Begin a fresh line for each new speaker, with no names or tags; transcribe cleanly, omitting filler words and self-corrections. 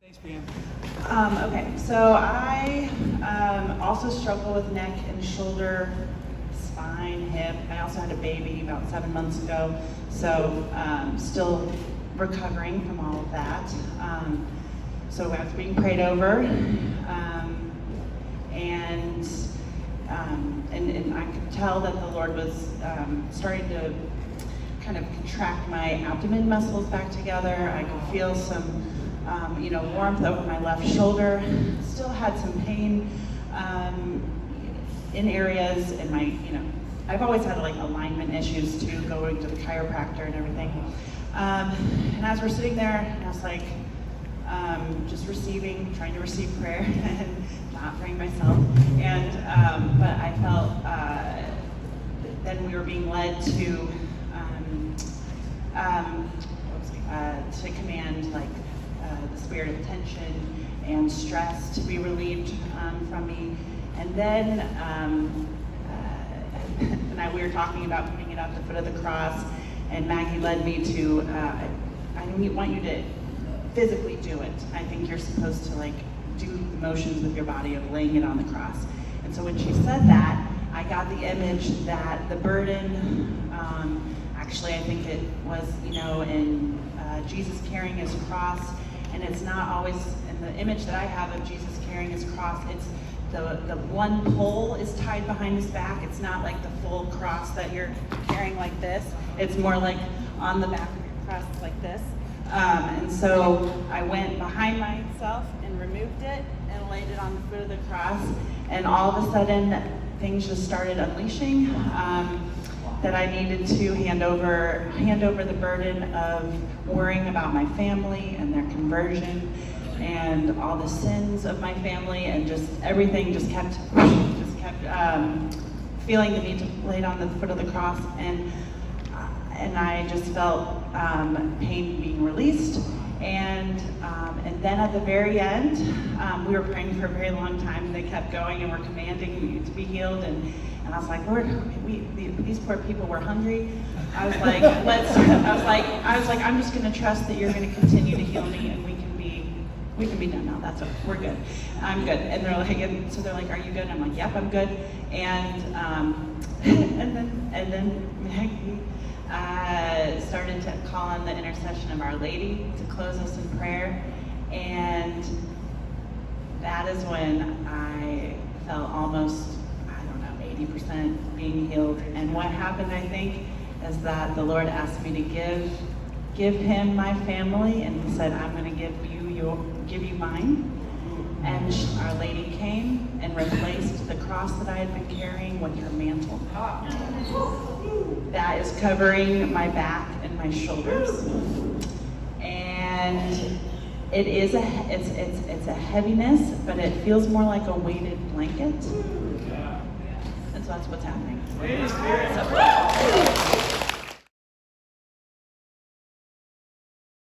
Thanks, Pam.
Okay, so I also struggle with neck and shoulder, spine, hip. I also had a baby about 7 months ago, so still recovering from all of that. So I was being prayed over, and I could tell that the Lord was starting to kind of contract my abdomen muscles back together. I could feel some warmth over my left shoulder. Still had some pain in areas in my, I've always had like alignment issues too, going to the chiropractor and everything. And as we're sitting there, I was like, just trying to receive prayer and not praying myself. And, but I felt, then we were being led to command like the spirit of tension and stress to be relieved from me. And then we were talking about putting it at the foot of the cross, and Maggie led me to, I want you to physically do it. I think you're supposed to like do the motions with your body of laying it on the cross. And so when she said that, I got the image that the burden, actually I think it was, in Jesus carrying his cross, and it's not always, in the image that I have of Jesus carrying his cross, it's the one pole is tied behind his back. It's not like the full cross that you're carrying like this. It's more like on the back of your cross like this. And so I went behind myself and removed it and laid it on the foot of the cross, and all of a sudden things just started unleashing. That I needed to hand over the burden of worrying about my family and their conversion and all the sins of my family, and just everything just kept feeling the need to lay it on the foot of the cross, and I just felt pain being released, and then at the very end, we were praying for a very long time. They kept going and were commanding me to be healed, and I was like, Lord, these poor people were hungry. I was like, I'm just going to trust that you're going to continue to heal me, and we can be done now. That's okay. We're good. I'm good. And they're like, so they're like, are you good? And I'm like, yep, I'm good. And then Maggie started to call on the intercession of Our Lady to close us in prayer, and that is when I felt almost 80% being healed. And what happened, I think, is that the Lord asked me to give him my family, and he said, I'm going to give you mine. And Our Lady came and replaced the cross that I had been carrying with her mantle. That is covering my back and my shoulders. And it's a heaviness, but it feels more like a weighted blanket. So that's what's happening.